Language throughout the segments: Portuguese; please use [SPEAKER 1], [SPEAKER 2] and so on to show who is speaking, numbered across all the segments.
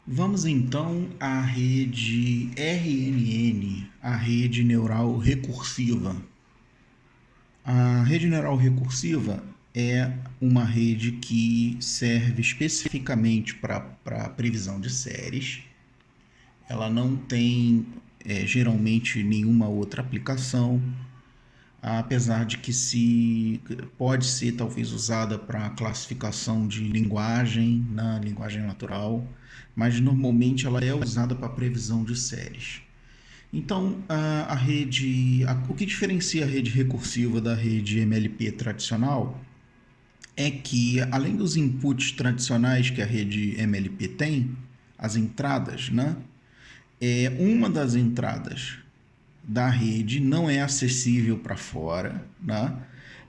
[SPEAKER 1] Vamos então à rede RNN, a rede neural recursiva. A rede neural recursiva é uma rede que serve especificamente para previsão de séries. Ela não tem geralmente nenhuma outra aplicação, apesar de que se pode ser talvez usada para classificação de linguagem, na linguagem natural, mas normalmente ela é usada para previsão de séries. Então, o que diferencia a rede recursiva da rede MLP tradicional é que, além dos inputs tradicionais que a rede MLP tem, as entradas, né? Uma das entradas da rede não é acessível para fora, né?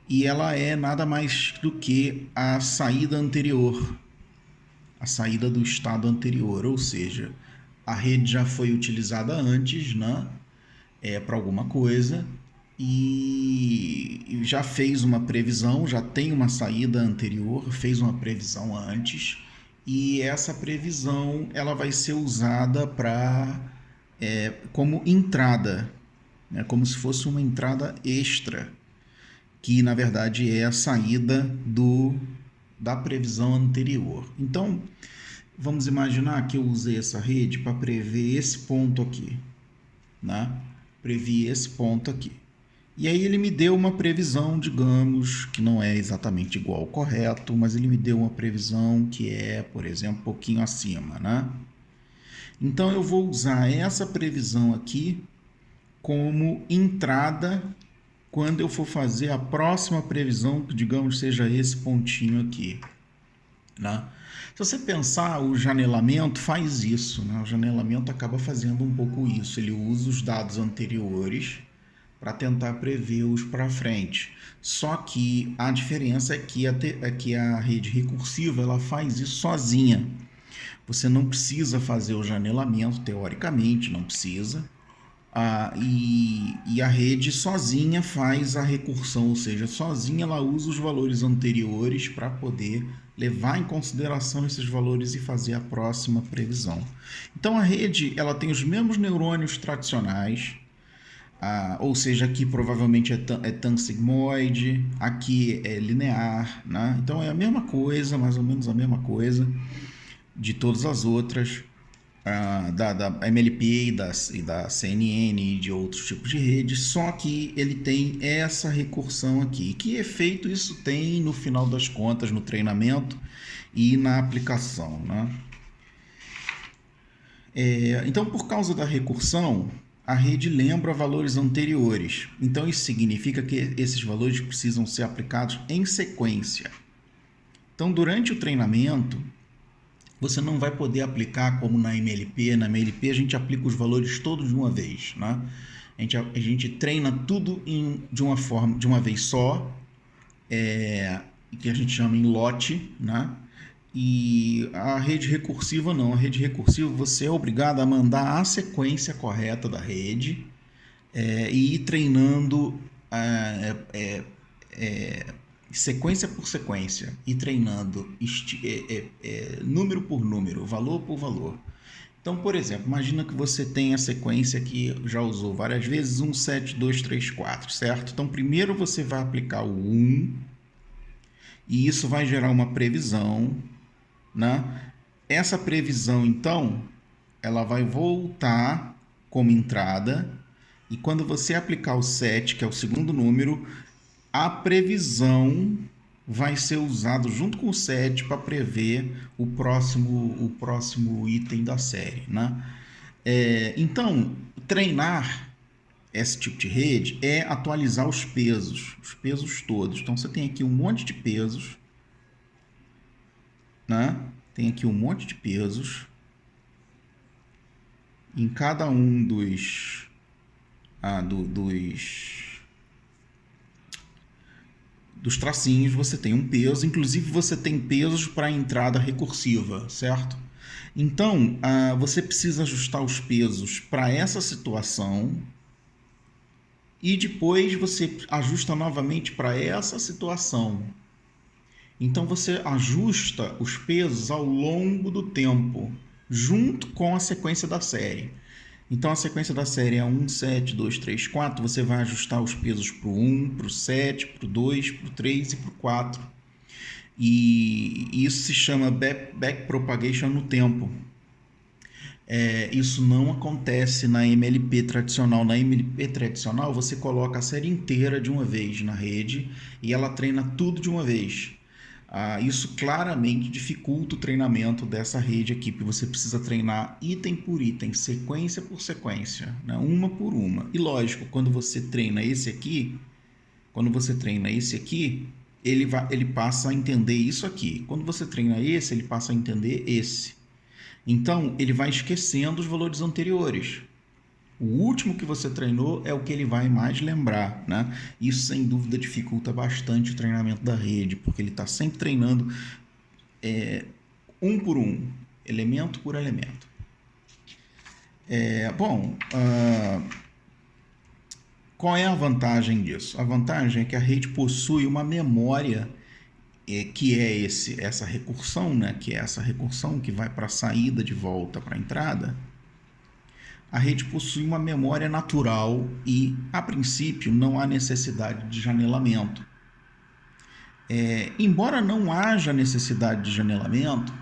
[SPEAKER 1] E ela é nada mais do que a saída anterior, a saída do estado anterior, ou seja, a rede já foi utilizada antes, né? Para alguma coisa e já fez uma previsão, já tem uma saída anterior, fez uma previsão antes e essa previsão ela vai ser usada para como entrada, né, como se fosse uma entrada extra, que na verdade é a saída da previsão anterior. Então, vamos imaginar que eu usei essa rede para prever esse ponto aqui, né? Previ esse ponto aqui. E aí ele me deu uma previsão, digamos, que não é exatamente igual ao correto, mas ele me deu uma previsão que é, por exemplo, um pouquinho acima, né? Então eu vou usar essa previsão aqui como entrada quando eu for fazer a próxima previsão, que digamos seja esse pontinho aqui, né? Se você pensar, o janelamento faz isso, né? O janelamento acaba fazendo um pouco isso. Ele usa os dados anteriores para tentar prever os para frente. Só que a diferença é que a rede recursiva ela faz isso sozinha. Você não precisa fazer o janelamento, teoricamente, não precisa. E a rede sozinha faz a recursão, ou seja, sozinha ela usa os valores anteriores para poder levar em consideração esses valores e fazer a próxima previsão. Então a rede ela tem os mesmos neurônios tradicionais, ou seja, aqui provavelmente é tan sigmoide, aqui é linear, né? Então é a mesma coisa, mais ou menos a mesma coisa de todas as outras, da MLP e da CNN e de outros tipos de redes, só que ele tem essa recursão aqui. Que efeito isso tem no final das contas no treinamento e na aplicação, né? Então, por causa da recursão, a rede lembra valores anteriores. Então, isso significa que esses valores precisam ser aplicados em sequência. Então, durante o treinamento, você não vai poder aplicar como na MLP. Na MLP, a gente aplica os valores todos de uma vez, né? A gente treina tudo de uma vez só, que a gente chama em lote, né? E a rede recursiva não. A rede recursiva você é obrigado a mandar a sequência correta da rede e ir treinando sequência por sequência e treinando número por número, valor por valor. Então, por exemplo, imagina que você tem a sequência que já usou várias vezes, 1, 7, 2, 3, 4, certo? Então, primeiro você vai aplicar o 1 e isso vai gerar uma previsão, né? Essa previsão, então, ela vai voltar como entrada e quando você aplicar o 7, que é o segundo número, a previsão vai ser usado junto com o 7 para prever o próximo item da série, né? Então, treinar esse tipo de rede é atualizar os pesos todos. Então, você tem aqui um monte de pesos, né? Tem aqui um monte de pesos em cada um dos tracinhos você tem um peso, inclusive você tem pesos para a entrada recursiva, certo? Então, você precisa ajustar os pesos para essa situação e depois você ajusta novamente para essa situação. Então, você ajusta os pesos ao longo do tempo. junto com a sequência da série. Então a sequência da série é 1, 7, 2, 3, 4. Você vai ajustar os pesos para o 1, para o 7, para o 2, para o 3 e para o 4. E isso se chama backpropagation no tempo. Isso não acontece na MLP tradicional. Na MLP tradicional, você coloca a série inteira de uma vez na rede e ela treina tudo de uma vez. Isso claramente dificulta o treinamento dessa rede aqui, porque você precisa treinar item por item, sequência por sequência, né? Uma por uma. E lógico, quando você treina esse aqui, ele passa a entender isso aqui. Quando você treina esse, ele passa a entender esse. Então, ele vai esquecendo os valores anteriores. O último que você treinou é o que ele vai mais lembrar, né? Isso, sem dúvida, dificulta bastante o treinamento da rede, porque ele está sempre treinando um por um, elemento por elemento. Qual é a vantagem disso? A vantagem é que a rede possui uma memória que é essa recursão, né? Que é essa recursão que vai para a saída de volta para a entrada. A rede possui uma memória natural e, a princípio, não há necessidade de janelamento. Embora não haja necessidade de janelamento,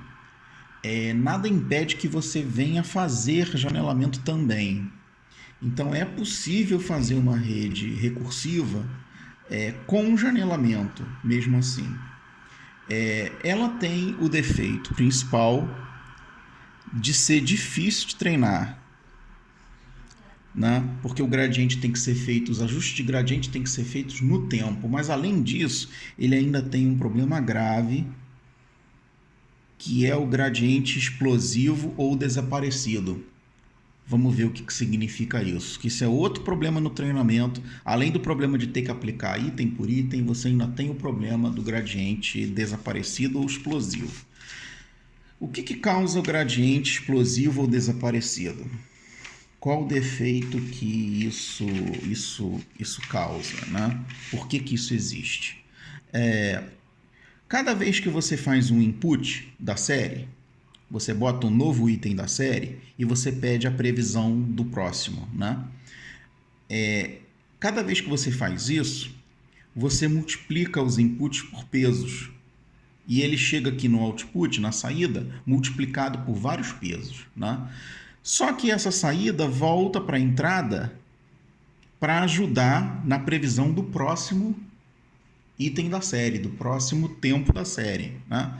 [SPEAKER 1] nada impede que você venha fazer janelamento também. Então, é possível fazer uma rede recursiva com janelamento, mesmo assim. Ela tem o defeito principal de ser difícil de treinar, né? Porque o gradiente tem que ser feito, os ajustes de gradiente tem que ser feitos no tempo, mas além disso, ele ainda tem um problema grave, que é o gradiente explosivo ou desaparecido. Vamos ver o que significa isso. Que isso é outro problema no treinamento. Além do problema de ter que aplicar item por item, você ainda tem o problema do gradiente desaparecido ou explosivo. O que causa o gradiente explosivo ou desaparecido? Qual o defeito que isso causa, né? Por que isso existe? Cada vez que você faz um input da série, você bota um novo item da série e você pede a previsão do próximo, né? Cada vez que você faz isso, você multiplica os inputs por pesos. E ele chega aqui no output, na saída, multiplicado por vários pesos, né? Só que essa saída volta para a entrada para ajudar na previsão do próximo item da série, do próximo tempo da série, né?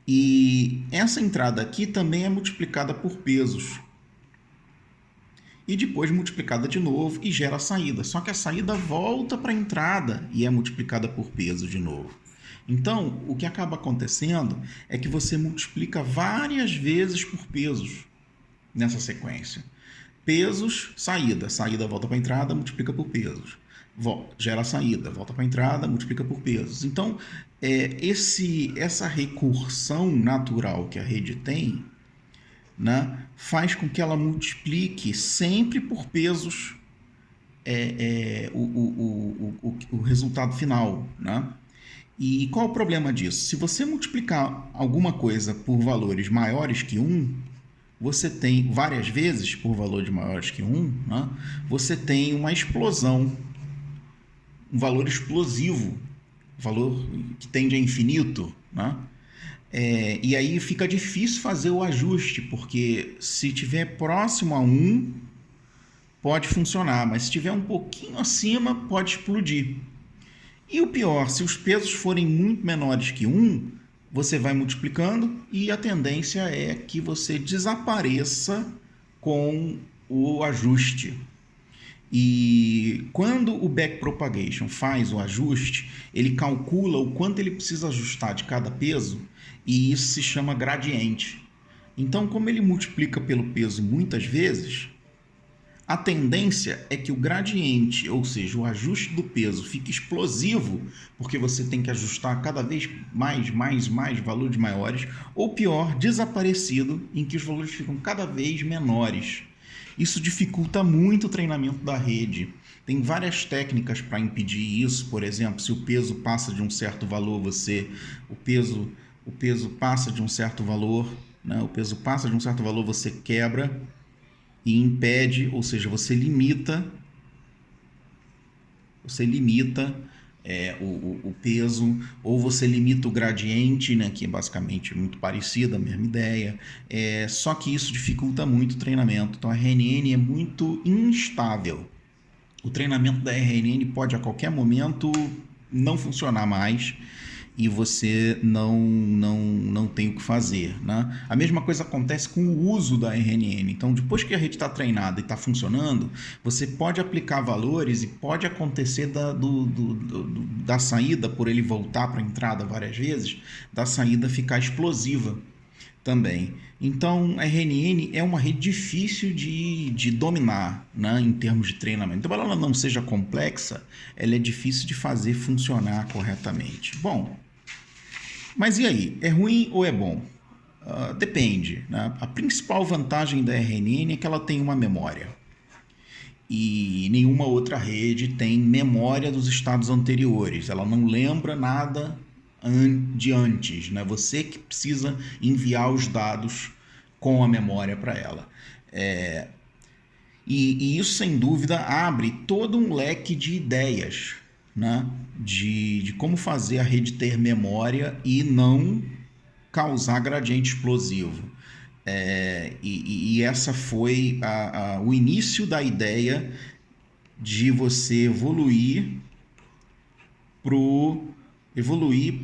[SPEAKER 1] E essa entrada aqui também é multiplicada por pesos. E depois multiplicada de novo e gera a saída. Só que a saída volta para a entrada e é multiplicada por peso de novo. Então, o que acaba acontecendo é que você multiplica várias vezes por pesos nessa sequência. Pesos, saída. Saída volta para a entrada, multiplica por pesos. Gera a saída, volta para a entrada, multiplica por pesos. Então, essa recursão natural que a rede tem, né, faz com que ela multiplique sempre por pesos o resultado final, né? E qual o problema disso? Se você multiplicar alguma coisa por valores maiores que 1, você tem várias vezes por valores maiores que 1, né? Você tem uma explosão, um valor explosivo, um valor que tende a infinito, né? E aí fica difícil fazer o ajuste, porque se estiver próximo a 1, pode funcionar, mas se estiver um pouquinho acima, pode explodir. E o pior, se os pesos forem muito menores que 1, você vai multiplicando e a tendência é que você desapareça com o ajuste. E quando o backpropagation faz o ajuste, ele calcula o quanto ele precisa ajustar de cada peso e isso se chama gradiente. Então, como ele multiplica pelo peso muitas vezes, a tendência é que o gradiente, ou seja, o ajuste do peso, fique explosivo, porque você tem que ajustar cada vez mais valores maiores, ou pior, desaparecido, em que os valores ficam cada vez menores. Isso dificulta muito o treinamento da rede. Tem várias técnicas para impedir isso. Por exemplo, se o peso passa de um certo valor, o peso passa de um certo valor, né? O peso passa de um certo valor, você quebra e impede, ou seja, você limita o peso, ou você limita o gradiente, né, que é basicamente muito parecido, a mesma ideia, só que isso dificulta muito o treinamento. Então a RNN é muito instável. O treinamento da RNN pode a qualquer momento não funcionar mais e você não tem o que fazer, né? A mesma coisa acontece com o uso da RNN. Então, depois que a rede está treinada e está funcionando, você pode aplicar valores e pode acontecer da saída, por ele voltar para a entrada várias vezes, da saída ficar explosiva também. Então, a RNN é uma rede difícil de dominar, né, em termos de treinamento. Embora ela não seja complexa, ela é difícil de fazer funcionar corretamente. Bom, mas e aí? É ruim ou é bom? Depende, né? A principal vantagem da RNN é que ela tem uma memória. E nenhuma outra rede tem memória dos estados anteriores. Ela não lembra nada de antes, né? Você que precisa enviar os dados com a memória para ela. E isso, sem dúvida, abre todo um leque de ideias, né? De como fazer a rede ter memória e não causar gradiente explosivo. E essa foi o início da ideia de você evoluir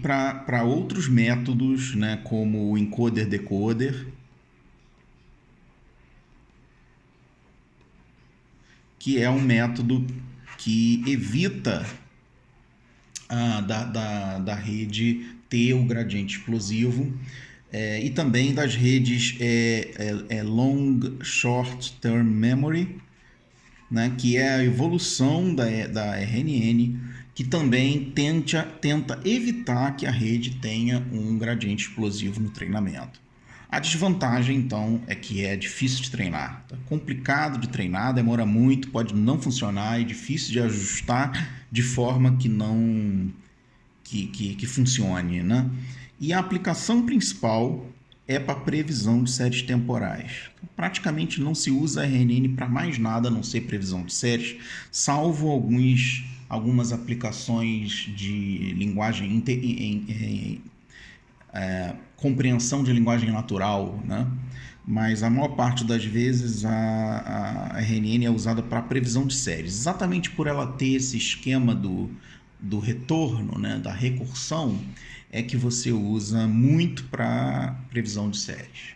[SPEAKER 1] para outros métodos, né, como o encoder-decoder, que é um método que evita da rede ter o gradiente explosivo, e também das redes long short term memory, né, que é a evolução da RNN, que também tenta evitar que a rede tenha um gradiente explosivo no treinamento. A desvantagem, então, é que é difícil de treinar. É complicado de treinar, demora muito, pode não funcionar, é difícil de ajustar de forma que não que funcione, né? E a aplicação principal é para previsão de séries temporais. Praticamente não se usa a RNN para mais nada a não ser previsão de séries, salvo algumas aplicações de linguagem compreensão de linguagem natural, né? Mas a maior parte das vezes a RNN é usada para previsão de séries, exatamente por ela ter esse esquema do retorno, né, da recursão, é que você usa muito para previsão de séries.